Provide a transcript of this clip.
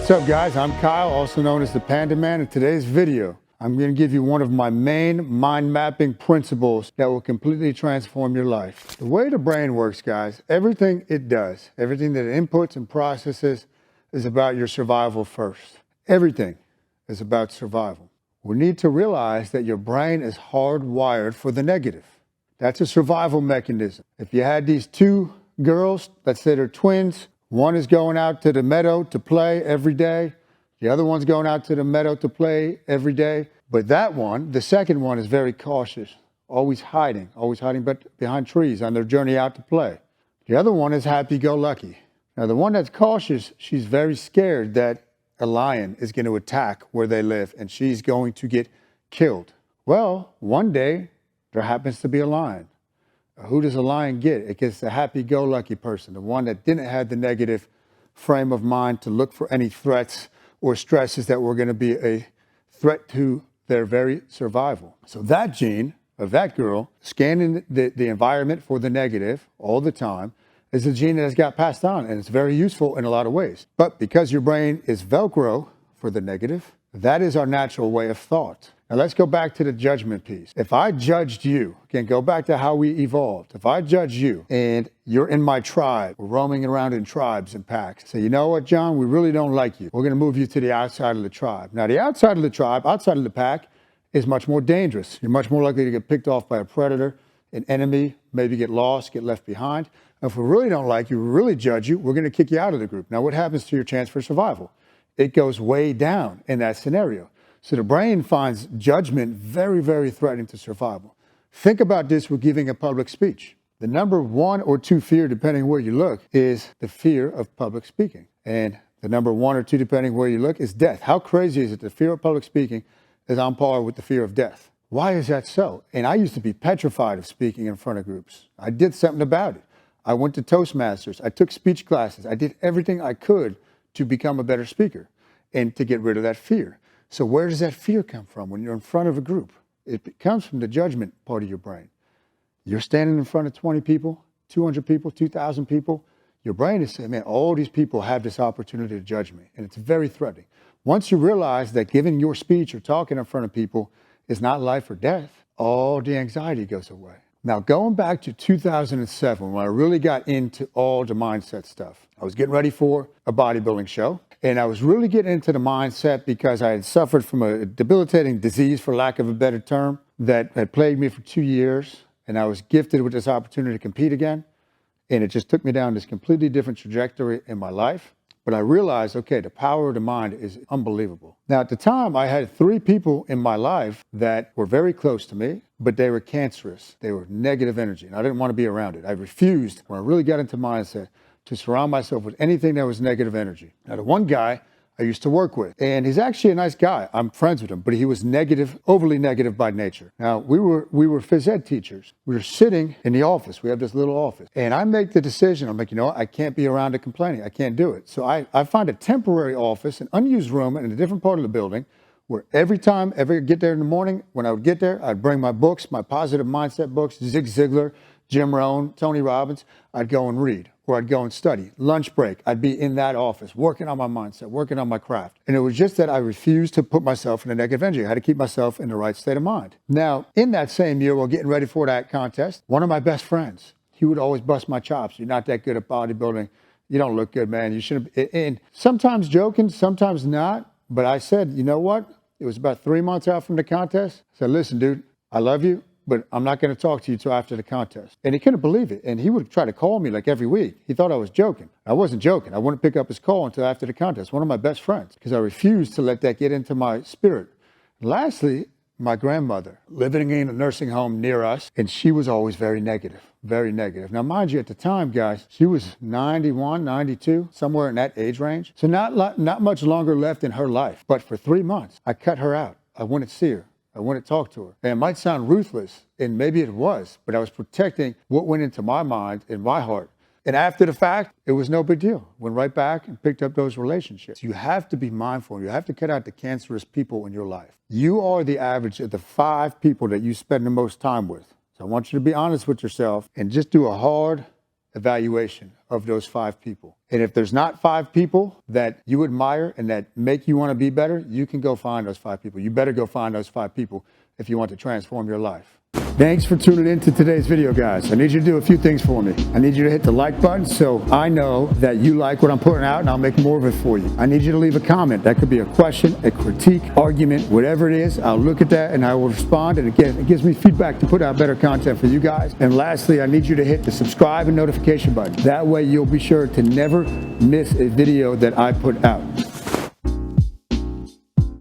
What's up guys, I'm Kyle, also known as the Panda Man. In today's video, I'm going to give you one of my main mind mapping principles that will completely transform your life. The way the brain works, guys, everything it does, everything that it inputs and processes is about your survival first. Everything is about survival. We need to realize that your brain is hardwired for the negative. That's a survival mechanism. If you had these two girls, let's say they're twins, one is going out to the meadow to play every day. The other one's going out to the meadow to play every day. But that one, the second one, is very cautious, always hiding behind trees on their journey out to play. The other one is happy-go-lucky. Now, the one that's cautious, she's very scared that a lion is going to attack where they live and she's going to get killed. Well, one day there happens to be a lion. Who does a lion get? It gets the happy-go-lucky person, the one that didn't have the negative frame of mind to look for any threats or stresses that were going to be a threat to their very survival. So that gene of that girl, scanning the environment for the negative all the time, is a gene that has got passed on, and it's very useful in a lot of ways. But because your brain is Velcro for the negative, that is our natural way of thought. Now let's go back to the judgment piece. If I judged you, again, go back to how we evolved. If I judge you and you're in my tribe, we're roaming around in tribes and packs. Say, you know what, John, we really don't like you. We're gonna move you to the outside of the tribe. Now the outside of the tribe, outside of the pack, is much more dangerous. You're much more likely to get picked off by a predator, an enemy, maybe get lost, get left behind. If we really don't like you, we really judge you, we're gonna kick you out of the group. Now what happens to your chance for survival? It goes way down in that scenario. So the brain finds judgment very, very threatening to survival. Think about this with giving a public speech. The number one or two fear, depending where you look, is the fear of public speaking. And the number one or two, depending where you look, is death. How crazy is it the fear of public speaking is on par with the fear of death? Why is that so? And I used to be petrified of speaking in front of groups. I did something about it. I went to Toastmasters. I took speech classes. I did everything I could to become a better speaker and to get rid of that fear. So where does that fear come from when you're in front of a group? It comes from the judgment part of your brain. You're standing in front of 20 people, 200 people, 2,000 people. Your brain is saying, man, all these people have this opportunity to judge me. And it's very threatening. Once you realize that giving your speech or talking in front of people is not life or death, all the anxiety goes away. Now, going back to 2007, when I really got into all the mindset stuff, I was getting ready for a bodybuilding show. And I was really getting into the mindset because I had suffered from a debilitating disease, for lack of a better term, that had plagued me for 2 years. And I was gifted with this opportunity to compete again. And it just took me down this completely different trajectory in my life. But I realized, okay, the power of the mind is unbelievable. Now, at the time, I had 3 people in my life that were very close to me, but they were cancerous. They were negative energy, and I didn't want to be around it. I refused, when I really got into mindset, to surround myself with anything that was negative energy. Now, the one guy I used to work with, and he's actually a nice guy. I'm friends with him, but he was negative, overly negative by nature. Now, we were phys ed teachers. We were sitting in the office. We have this little office. And I make the decision. I'm like, you know what? I can't be around it complaining. I can't do it. So I find a temporary office, an unused room in a different part of the building, where every time I get there in the morning, when I would get there, I'd bring my books, my positive mindset books, Zig Ziglar, Jim Rohn, Tony Robbins. I'd go and read. Or I'd go and study. Lunch break, I'd be in that office, working on my mindset, working on my craft. And it was just that I refused to put myself in a negative energy. I had to keep myself in the right state of mind. Now, in that same year, while getting ready for that contest, one of my best friends, he would always bust my chops. You're not that good at bodybuilding. You don't look good, man. You shouldn't. And sometimes joking, sometimes not. But I said, you know what? It was about 3 months out from the contest. I said, listen, dude, I love you, but I'm not going to talk to you till after the contest. And he couldn't believe it. And he would try to call me like every week. He thought I was joking. I wasn't joking. I wouldn't pick up his call until after the contest. One of my best friends, because I refused to let that get into my spirit. Lastly, my grandmother, living in a nursing home near us, and she was always very negative, very negative. Now, mind you, at the time, guys, she was 91, 92, somewhere in that age range. So not much longer left in her life. But for 3 months, I cut her out. I wouldn't see her. I wouldn't talk to her. And it might sound ruthless, and maybe it was, but I was protecting what went into my mind and my heart. And after the fact, it was no big deal. Went right back and picked up those relationships. You have to be mindful. You have to cut out the cancerous people in your life. You are the average of the 5 people that you spend the most time with. So I want you to be honest with yourself and just do a hard evaluation of those 5 people. And if there's not 5 people that you admire and that make you want to be better, you can go find those 5 people. You better go find those 5 people if you want to transform your life. Thanks for tuning in to today's video, guys. I need you to do a few things for me. I need you to hit the like button so I know that you like what I'm putting out and I'll make more of it for you. I need you to leave a comment. That could be a question, a critique, argument, whatever it is. I'll look at that and I will respond. And again, it gives me feedback to put out better content for you guys. And lastly, I need you to hit the subscribe and notification button. That way you'll be sure to never miss a video that I put out.